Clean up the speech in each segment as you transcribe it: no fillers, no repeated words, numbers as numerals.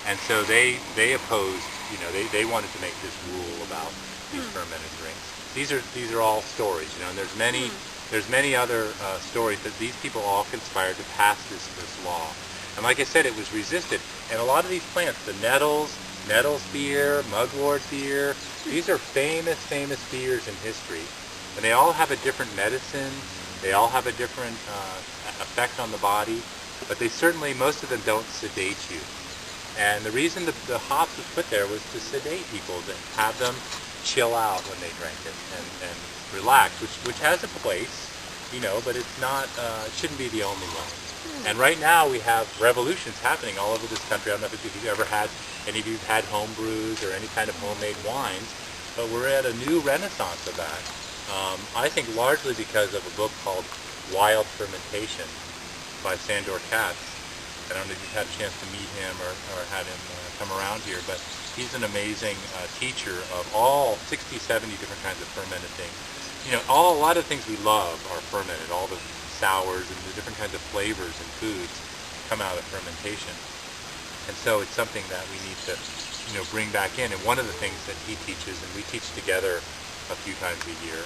And so they opposed, they wanted to make this rule about these fermented drinks. These are all stories, and there's many other stories that these people all conspired to pass this law. And like I said, it was resisted. And a lot of these plants, the nettles beer, mugwort beer, these are famous beers in history. And they all have a different medicine. They all have a different effect on the body. But they certainly, most of them don't sedate you. And the reason the hops was put there was to sedate people, to have them chill out when they drank it and relax, which has a place, but it's not, it shouldn't be the only one. And right now we have revolutions happening all over this country. I don't know if you've ever had, any of you have had home brews or any kind of homemade wines, but we're at a new renaissance of that. I think largely because of a book called Wild Fermentation by Sandor Katz. I don't know if you've had a chance to meet him or had him come around here, but he's an amazing teacher of all 60, 70 different kinds of fermented things. A lot of things we love are fermented. All the sours and the different kinds of flavors and foods come out of fermentation. And so it's something that we need to, bring back in. And one of the things that he teaches, and we teach together a few times a year,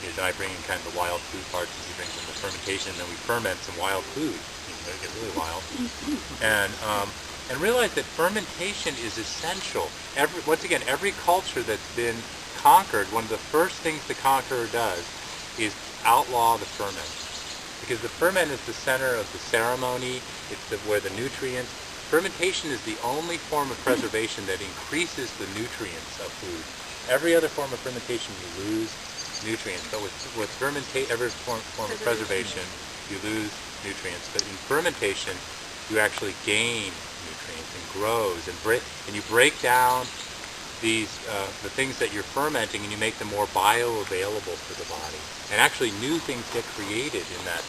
is I bring in kind of the wild food parts, and he brings in the fermentation, and then we ferment some wild food. They get really wild. And realize that fermentation is essential. Every culture that's been conquered, one of the first things the conqueror does is outlaw the ferment. Because the ferment is the center of the ceremony, it's where the nutrients, fermentation is the only form of preservation that increases the nutrients of food. Every other form of fermentation you lose nutrients, but with every form of preservation you lose nutrients. But in fermentation you actually gain nutrients and grows and you break down the things that you're fermenting, and you make them more bioavailable for the body. And actually new things get created in that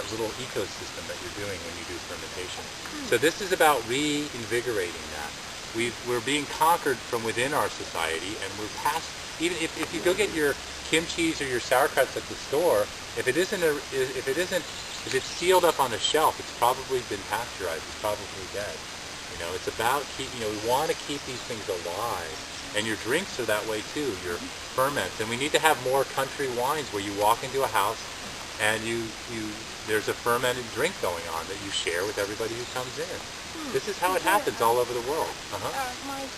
little ecosystem that you're doing when you do fermentation. So this is about reinvigorating that. We're being conquered from within our society, and we're past, even if you go get your kimchis or your sauerkrauts at the store, if it's sealed up on a shelf, it's probably been pasteurized, it's probably dead. It's about we want to keep these things alive. And your drinks are that way too, your ferments. And we need to have more country wines where you walk into a house and there's a fermented drink going on that you share with everybody who comes in. This is how it happens all over the world.